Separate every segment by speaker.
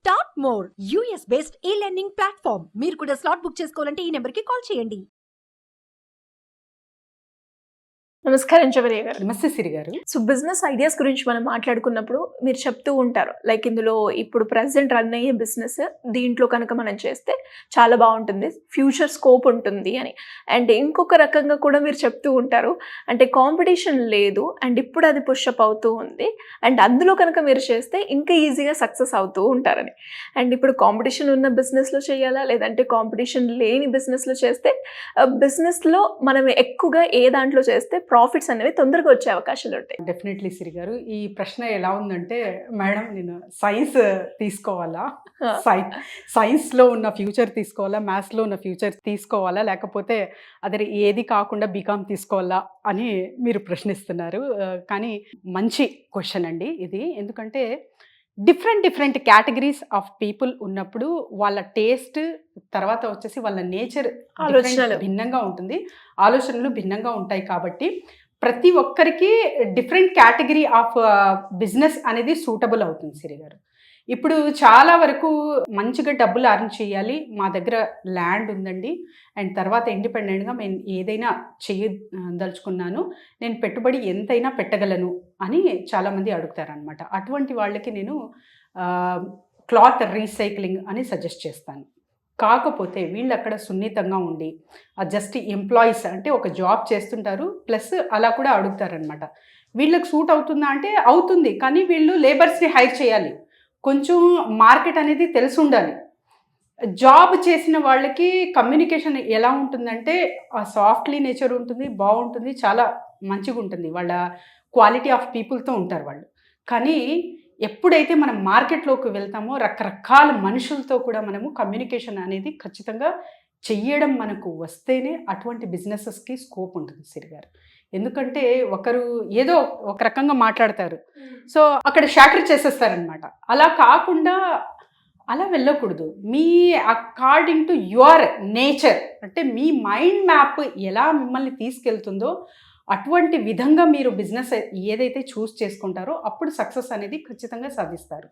Speaker 1: Start more US based ఈ learning platform. మీరు కూడా స్లాట్ బుక్ చేసుకోవాలంటే ఈ నెంబర్కి కాల్ చేయండి.
Speaker 2: నమస్కారం చవరియా గారు.
Speaker 3: నమస్తే సిరి గారు.
Speaker 2: సో బిజినెస్ ఐడియాస్ గురించి మనం మాట్లాడుకున్నప్పుడు మీరు చెప్తూ ఉంటారు లైక్ ఇందులో ఇప్పుడు ప్రెసెంట్ రన్ అయ్యే బిజినెస్ దీంట్లో కనుక మనం చేస్తే చాలా బాగుంటుంది, ఫ్యూచర్ స్కోప్ ఉంటుంది అని. అండ్ ఇంకొక రకంగా కూడా మీరు చెప్తూ ఉంటారు, అంటే కాంపిటీషన్ లేదు అండ్ ఇప్పుడు అది పుషప్ అవుతూ ఉంది అండ్ అందులో కనుక మీరు చేస్తే ఇంకా ఈజీగా సక్సెస్ అవుతూ ఉంటారని. అండ్ ఇప్పుడు కాంపిటీషన్ ఉన్న బిజినెస్లో చేయాలా లేదంటే కాంపిటీషన్ లేని బిజినెస్లో చేస్తే బిజినెస్లో మనం ఎక్కువగా ఏ దాంట్లో చేస్తే ప్రాఫిట్స్ అనేవి తొందరగా వచ్చే అవకాశాలు ఉంటాయి?
Speaker 3: డెఫినెట్లీ సిరి గారు, ఈ ప్రశ్న ఎలా ఉందంటే మేడం నేను సైన్స్ తీసుకోవాలా, సైన్స్లో ఉన్న ఫ్యూచర్ తీసుకోవాలా, మ్యాథ్స్లో ఉన్న ఫ్యూచర్ తీసుకోవాలా, లేకపోతే అదే ఏది కాకుండా బీకామ్ తీసుకోవాలా అని మీరు ప్రశ్నిస్తున్నారు. కానీ మంచి క్వశ్చన్ అండి ఇది. ఎందుకంటే డిఫరెంట్ కేటగిరీస్ ఆఫ్ పీపుల్ ఉన్నప్పుడు వాళ్ళ టేస్ట్ తర్వాత వచ్చేసి వాళ్ళ నేచర్
Speaker 2: ఆలోచనలు
Speaker 3: భిన్నంగా ఉంటుంది, ఆలోచనలు భిన్నంగా ఉంటాయి. కాబట్టి ప్రతి ఒక్కరికి డిఫరెంట్ కేటగిరీ ఆఫ్ బిజినెస్ అనేది సూటబుల్ అవుతుంది సిరి గారు. ఇప్పుడు చాలా వరకు మంచిగా డబ్బులు అర్న్ చేయాలి, మా దగ్గర ల్యాండ్ ఉందండి అండ్ తర్వాత ఇండిపెండెంట్గా నేను ఏదైనా చేయదలుచుకున్నాను, నేను పెట్టుబడి ఎంతైనా పెట్టగలను అని చాలామంది అడుగుతారనమాట. అటువంటి వాళ్ళకి నేను క్లాత్ రీసైక్లింగ్ అని సజెస్ట్ చేస్తాను. కాకపోతే వీళ్ళు అక్కడ సున్నితంగా ఉండి జస్ట్ ఎంప్లాయీస్ అంటే ఒక జాబ్ చేస్తుంటారు ప్లస్ అలా కూడా అడుగుతారనమాట. వీళ్ళకి సూట్ అవుతుందా అంటే అవుతుంది, కానీ వీళ్ళు లేబర్స్ని హైర్ చేయాలి, కొంచెం మార్కెట్ అనేది తెలిసి ఉండాలి. జాబ్ చేసిన వాళ్ళకి కమ్యూనికేషన్ ఎలా ఉంటుందంటే సాఫ్ట్లీ నేచర్ ఉంటుంది, బాగుంటుంది, చాలా మంచిగా ఉంటుంది, వాళ్ళ క్వాలిటీ ఆఫ్ పీపుల్తో ఉంటారు వాళ్ళు. కానీ ఎప్పుడైతే మనం మార్కెట్లోకి వెళ్తామో రకరకాల మనుషులతో కూడా మనము కమ్యూనికేషన్ అనేది ఖచ్చితంగా చెయ్యడం మనకు వస్తేనే అటువంటి బిజినెసెస్కి స్కోప్ ఉంటుంది సిరి గారు. ఎందుకంటే ఒకరు ఏదో ఒక రకంగా మాట్లాడతారు, సో అక్కడ షాటర్ చేసేస్తారనమాట. అలా కాకుండా అలా వెళ్ళకూడదు. మీ అకార్డింగ్ టు యువర్ నేచర్ అంటే మీ మైండ్ మ్యాప్ ఎలా మిమ్మల్ని తీసుకెళ్తుందో అటువంటి విధంగా మీరు బిజినెస్ ఏదైతే చూస్ చేసుకుంటారో అప్పుడు సక్సెస్ అనేది ఖచ్చితంగా సాధిస్తారు.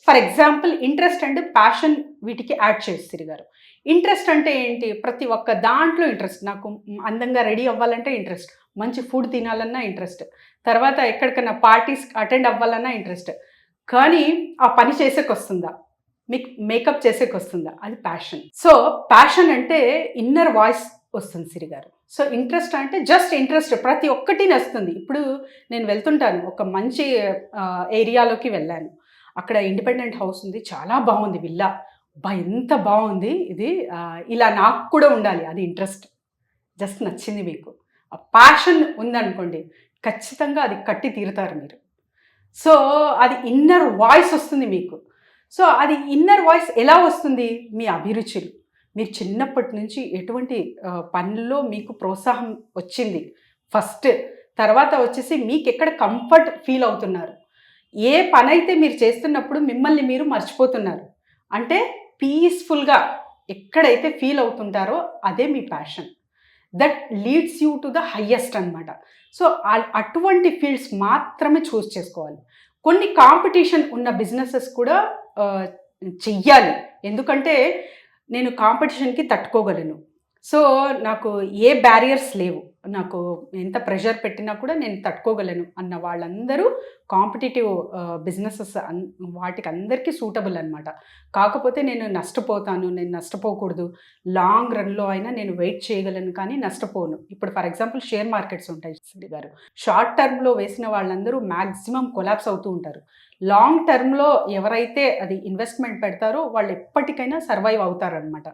Speaker 3: For example interest and passion వీటికి యాడ్ చేస్తారు గారు. ఇంట్రెస్ట్ అంటే ఏంటి? ప్రతి ఒక్క దాంట్లో ఇంట్రెస్ట్. నాకు అందంగా రెడీ అవ్వాలంటే ఇంట్రెస్ట్, మంచి ఫుడ్ తినాలన్నా ఇంట్రెస్ట్, తర్వాత ఎక్కడికన్నా పార్టీస్ అటెండ్ అవ్వాలన్నా ఇంట్రెస్ట్. కానీ ఆ పని చేసేకి వస్తుందా, మీకు మేకప్ చేసేకి వస్తుందా, అది ప్యాషన్. సో ప్యాషన్ అంటే ఇన్నర్ వాయిస్ వస్తుంది సిరి గారు. సో ఇంట్రెస్ట్ అంటే జస్ట్ ఇంట్రెస్ట్ ప్రతి ఒక్కటి వస్తుంది. ఇప్పుడు నేను వెళ్తుంటాను, ఒక మంచి ఏరియాలోకి వెళ్ళాను, అక్కడ ఇండిపెండెంట్ హౌస్ ఉంది, చాలా బాగుంది విల్లా, ఎంత బాగుంది ఇది, ఇలా నాకు కూడా ఉండాలి, అది ఇంట్రెస్ట్. జస్ట్ నచ్చింది మీకు. ఆ ప్యాషన్ ఉందనుకోండి ఖచ్చితంగా అది కట్టి తీరుతారు మీరు. సో అది ఇన్నర్ వాయిస్ వస్తుంది మీకు. సో అది ఇన్నర్ వాయిస్ ఎలా వస్తుంది? మీ అభిరుచులు, మీరు చిన్నప్పటి నుంచి ఎటువంటి పనుల్లో మీకు ప్రోత్సాహం వచ్చింది ఫస్ట్, తర్వాత వచ్చేసి మీకు ఎక్కడ కంఫర్ట్ ఫీల్ అవుతున్నారు, ఏ పని అయితే మీరు చేస్తున్నప్పుడు మిమ్మల్ని మీరు మర్చిపోతున్నారు అంటే పీస్ఫుల్గా ఎక్కడైతే ఫీల్ అవుతుంటారో అదే మీ passion. That leads you to the highest అనమాట. సో అటువంటి ఫీల్డ్స్ మాత్రమే చూస్ చేసుకోవాలి. కొన్ని కాంపిటీషన్ ఉన్న బిజినెసెస్ కూడా చెయ్యాలి, ఎందుకంటే నేను కాంపిటీషన్కి తట్టుకోగలను. సో నాకు ఏ బ్యారియర్స్ లేవు, నాకు ఎంత ప్రెషర్ పెట్టినా కూడా నేను తట్టుకోగలను అన్న వాళ్ళందరూ కాంపిటేటివ్ బిజినెసెస్ వాటికి అందరికీ సూటబుల్ అనమాట. కాకపోతే నేను నష్టపోతాను, నేను నష్టపోకూడదు, లాంగ్ రన్లో అయినా నేను వెయిట్ చేయగలను కానీ నష్టపోను. ఇప్పుడు ఫర్ ఎగ్జాంపుల్ షేర్ మార్కెట్స్ ఉంటాయి సిరి గారు, షార్ట్ టర్మ్లో వేసిన వాళ్ళందరూ మ్యాక్సిమం కొలాప్స్ అవుతూ ఉంటారు. లాంగ్ టర్మ్లో ఎవరైతే అది ఇన్వెస్ట్మెంట్ పెడతారో వాళ్ళు ఎప్పటికైనా సర్వైవ్ అవుతారనమాట.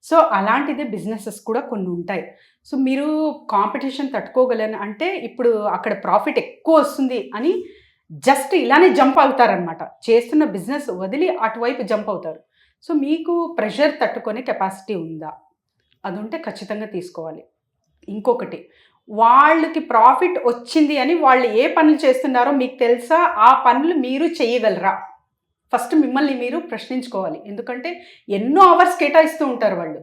Speaker 3: సో అలాంటిదే బిజినెసెస్ కూడా కొన్ని ఉంటాయి. సో మీరు కాంపిటీషన్ తట్టుకోగలను అంటే ఇప్పుడు అక్కడ ప్రాఫిట్ ఎక్కువ వస్తుంది అని జస్ట్ ఇలానే జంప్ అవుతారనమాట, చేస్తున్న బిజినెస్ వదిలి అటువైపు జంప్ అవుతారు. సో మీకు ప్రెషర్ తట్టుకునే కెపాసిటీ ఉందా, అది ఉంటే ఖచ్చితంగా తీసుకోవాలి. ఇంకొకటి, వాళ్ళకి ప్రాఫిట్ వచ్చింది అని వాళ్ళు ఏ పనులు చేస్తున్నారో మీకు తెలుసా, ఆ పనులు మీరు చేయగలరా? ఫస్ట్ మిమ్మల్ని మీరు ప్రశ్నించుకోవాలి. ఎందుకంటే ఎన్నో అవర్స్ కేటాయిస్తూ ఉంటారు వాళ్ళు,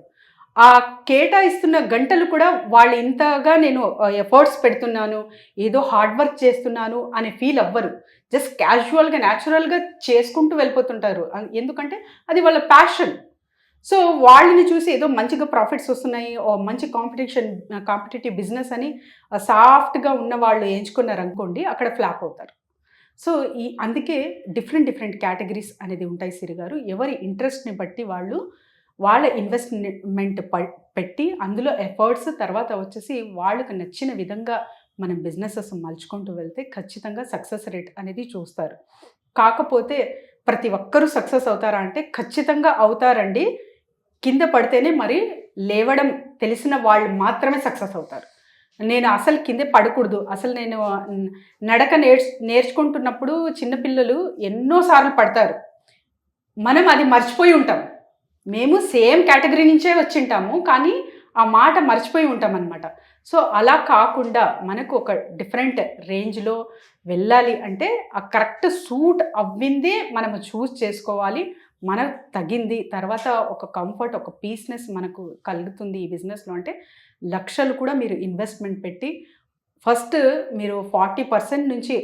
Speaker 3: ఆ కేటాయిస్తున్న గంటలు కూడా వాళ్ళు ఇంతగా నేను ఎఫర్ట్స్ పెడుతున్నాను, ఏదో హార్డ్ వర్క్ చేస్తున్నాను అనే ఫీల్ అవ్వరు. జస్ట్ క్యాజువల్గా న్యాచురల్గా చేసుకుంటూ వెళ్ళిపోతుంటారు. ఎందుకంటే అది వాళ్ళ ప్యాషన్. సో వాళ్ళని చూసి ఏదో మంచిగా ప్రాఫిట్స్ వస్తున్నాయి, మంచి కాంపిటేటివ్ బిజినెస్ అని సాఫ్ట్గా ఉన్న వాళ్ళు ఎంచుకున్నారు అనుకోండి, అక్కడ ఫ్లాప్ అవుతారు. సో అందుకే డిఫరెంట్ కేటగిరీస్ అనేది ఉంటాయి సిరి గారు. ఎవరి ఇంట్రెస్ట్ని బట్టి వాళ్ళు వాళ్ళ ఇన్వెస్ట్మెంట్ పెట్టి అందులో ఎఫర్ట్స్ తర్వాత వచ్చేసి వాళ్ళకి నచ్చిన విధంగా మనం బిజినెసెస్ మలుచుకుంటూ వెళ్తే ఖచ్చితంగా సక్సెస్ రేట్ అనేది చూస్తారు. కాకపోతే ప్రతి ఒక్కరూ సక్సెస్ అవుతారా అంటే ఖచ్చితంగా అవుతారండి. కింద పడితేనే మరి లేవడం తెలిసిన వాళ్ళు మాత్రమే సక్సెస్ అవుతారు. నేను అసలు కింద పడకూడదు, అసలు నేను నడక నేర్చుకుంటున్నప్పుడు చిన్నపిల్లలు ఎన్నోసార్లు పడతారు, మనం అది మర్చిపోయి ఉంటాం. మేము సేమ్ కేటగిరీ నుంచే వచ్చింటాము, కానీ ఆ మాట మర్చిపోయి ఉంటాం అనమాట. సో అలా కాకుండా మనకు ఒక డిఫరెంట్ రేంజ్లో వెళ్ళాలి అంటే ఆ కరెక్ట్ సూట్ అవ్విందే మనము చూస్ చేసుకోవాలి. మనకు తగింది తర్వాత ఒక కంఫర్ట్, ఒక పీస్నెస్ మనకు కలుగుతుంది ఈ బిజినెస్లో అంటే లక్షలు కూడా మీరు ఇన్వెస్ట్మెంట్ పెట్టి ఫస్ట్ మీరు 40% నుంచి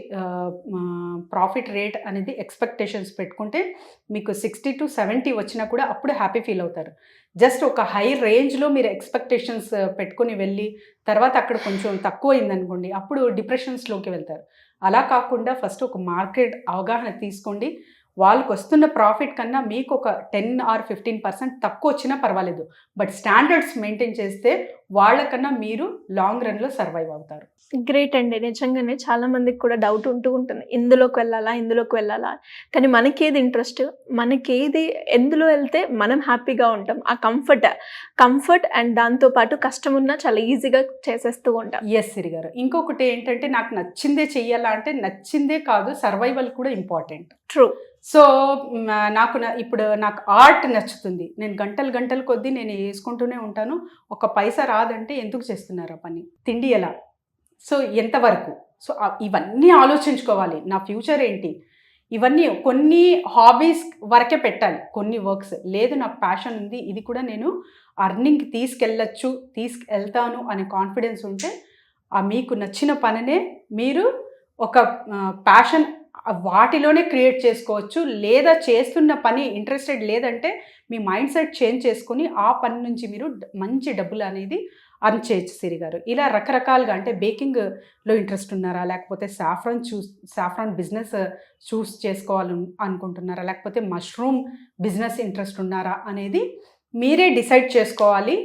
Speaker 3: ప్రాఫిట్ రేట్ అనేది ఎక్స్పెక్టేషన్స్ పెట్టుకుంటే మీకు 60 to 70 వచ్చినా కూడా అప్పుడు హ్యాపీ ఫీల్ అవుతారు. జస్ట్ ఒక హై రేంజ్లో మీరు ఎక్స్పెక్టేషన్స్ పెట్టుకుని వెళ్ళి తర్వాత అక్కడ కొంచెం తక్కువ అయిందనుకోండి, అప్పుడు డిప్రెషన్స్లోకి వెళ్తారు. అలా కాకుండా ఫస్ట్ ఒక మార్కెట్ అవగాహన తీసుకోండి. వాళ్ళకి వస్తున్న ప్రాఫిట్ కన్నా మీకు ఒక 10 or 15% తక్కువ వచ్చినా పర్వాలేదు, బట్ స్టాండర్డ్స్ మెయింటైన్ చేస్తే వాళ్ళకన్నా మీరు లాంగ్ రన్లో సర్వైవ్ అవుతారు.
Speaker 2: గ్రేట్ అండి. నిజంగానే చాలా మందికి కూడా డౌట్ ఉంటుంది, ఇందులోకి వెళ్ళాలా, కానీ మనకేది ఇంట్రెస్ట్, మనకేది ఎందులో వెళ్తే మనం హ్యాపీగా ఉంటాం, ఆ కంఫర్ట్ అండ్ దాంతోపాటు కష్టం ఉన్నా చాలా ఈజీగా చేసేస్తూ ఉంటాం.
Speaker 3: ఎస్ సిరి గారు, ఇంకొకటి ఏంటంటే నాకు నచ్చిందే చెయ్యాలా అంటే నచ్చిందే కాదు, సర్వైవల్ కూడా ఇంపార్టెంట్.
Speaker 2: ట్రూ.
Speaker 3: సో ఇప్పుడు నాకు ఆర్ట్ నచ్చుతుంది, నేను గంటలు కొద్దీ నేను వేసుకుంటూనే ఉంటాను. ఒక పైసా రాదంటే ఎందుకు చేస్తున్నారు ఆ పని, తిండి ఎలా, సో ఎంతవరకు, సో ఇవన్నీ ఆలోచించుకోవాలి. నా ఫ్యూచర్ ఏంటి, ఇవన్నీ కొన్ని హాబీస్ వరకే పెట్టాలి, కొన్ని వర్క్స్ లేదు నాకు ప్యాషన్ ఉంది, ఇది కూడా నేను అర్నింగ్కి తీసుకెళ్తాను అనే కాన్ఫిడెన్స్ ఉంటే మీకు నచ్చిన పనినే మీరు ఒక ప్యాషన్ వాటిలోనే క్రియేట్ చేసుకోవచ్చు. లేదా చేస్తున్న పని ఇంట్రెస్టెడ్ లేదంటే మీ మైండ్ సెట్ చేంజ్ చేసుకుని ఆ పని నుంచి మీరు మంచి డబ్బులు అనేది అర్న్ చేయొచ్చు సిరి గారు. ఇలా రకరకాలుగా అంటే బేకింగ్లో ఇంట్రెస్ట్ ఉన్నారా, లేకపోతే సాఫ్రాన్ బిజినెస్ చూస్ చేసుకోవాలి అనుకుంటున్నారా, లేకపోతే మష్రూమ్ బిజినెస్ ఇంట్రెస్ట్ ఉన్నారా అనేది మీరే డిసైడ్ చేసుకోవాలి.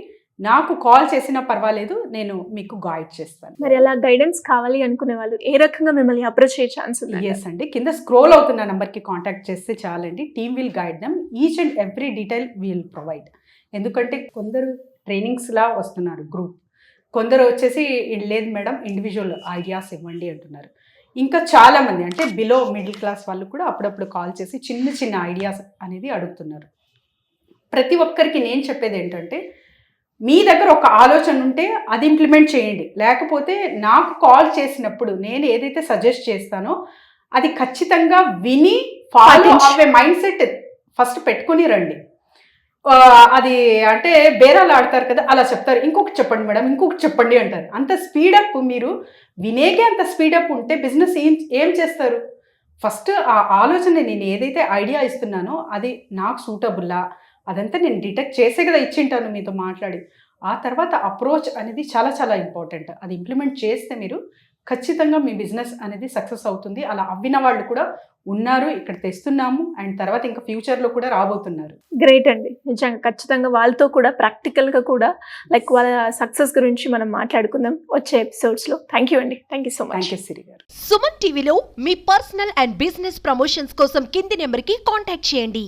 Speaker 3: నాకు కాల్ చేసినా పర్వాలేదు, నేను మీకు గైడ్ చేస్తాను.
Speaker 2: మరి అలా గైడెన్స్ కావాలి అనుకునే వాళ్ళు ఏ రకంగా మిమ్మల్ని అప్రోచ్ అయ్యే ఛాన్స్ ఉంది?
Speaker 3: ఎస్ అండి, కింద స్క్రోల్ అవుతున్న నెంబర్కి కాంటాక్ట్ చేస్తే చాలండి. Team will guide them, each and every detail will provide. ఎందుకంటే కొందరు ట్రైనింగ్స్లా వస్తున్నారు గ్రూప్, కొందరు వచ్చేసి లేదు మేడం ఇండివిజువల్ ఐడియాస్ ఇవ్వండి అంటున్నారు. ఇంకా చాలామంది అంటే బిలో మిడిల్ క్లాస్ వాళ్ళు కూడా అప్పుడప్పుడు కాల్ చేసి చిన్న ఐడియాస్ అనేది అడుగుతున్నారు. ప్రతి ఒక్కరికి నేను చెప్పేది ఏంటంటే మీ దగ్గర ఒక ఆలోచన ఉంటే అది ఇంప్లిమెంట్ చేయండి, లేకపోతే నాకు కాల్ చేసినప్పుడు నేను ఏదైతే సజెస్ట్ చేస్తానో అది ఖచ్చితంగా విని ఫాలో అవ్వే మైండ్ సెట్ ఫస్ట్ పెట్టుకుని రండి. అది అంటే బేరాలు ఆడతారు కదా, అలా చెప్తారు, ఇంకొకటి చెప్పండి మేడం, ఇంకొకటి చెప్పండి అంటారు. అంత స్పీడప్ మీరు వినేకే అంత స్పీడప్ ఉంటే బిజినెస్ ఏం చేస్తారు? ఫస్ట్ ఆ ఆలోచన నేను ఏదైతే ఐడియా ఇస్తున్నానో అది నాకు సూటబుల్లా అదంతా నేను డిటెక్ట్ చేసే కదా ఇచ్చింటాను మీతో మాట్లాడి. ఆ తర్వాత అప్రోచ్ అనేది చాలా ఇంపార్టెంట్. అది ఇంప్లిమెంట్ చేస్తే మీరు ఖచ్చితంగా మీ బిజినెస్ అనేది సక్సెస్ అవుతుంది. అలా అవ్విన వాళ్ళు కూడా ఉన్నారు, ఇక్కడ తెస్తున్నాము, అండ్ తర్వాత ఇంకా ఫ్యూచర్లో కూడా రాబోతున్నారు.
Speaker 2: గ్రేట్ అండి, నిజంగా ఖచ్చితంగా వాళ్ళతో కూడా ప్రాక్టికల్గా కూడా లైక్ వాళ్ళ సక్సెస్ గురించి మనం మాట్లాడుకుందాం వచ్చే ఎపిసోడ్స్లో. థ్యాంక్ యూ అండి, thank you so much.
Speaker 3: Thank you Siri garu.
Speaker 1: Suman టీవీలో మీ పర్సనల్ అండ్ బిజినెస్ ప్రమోషన్స్ కోసం కింది నెంబర్కి కాంటాక్ట్ చేయండి.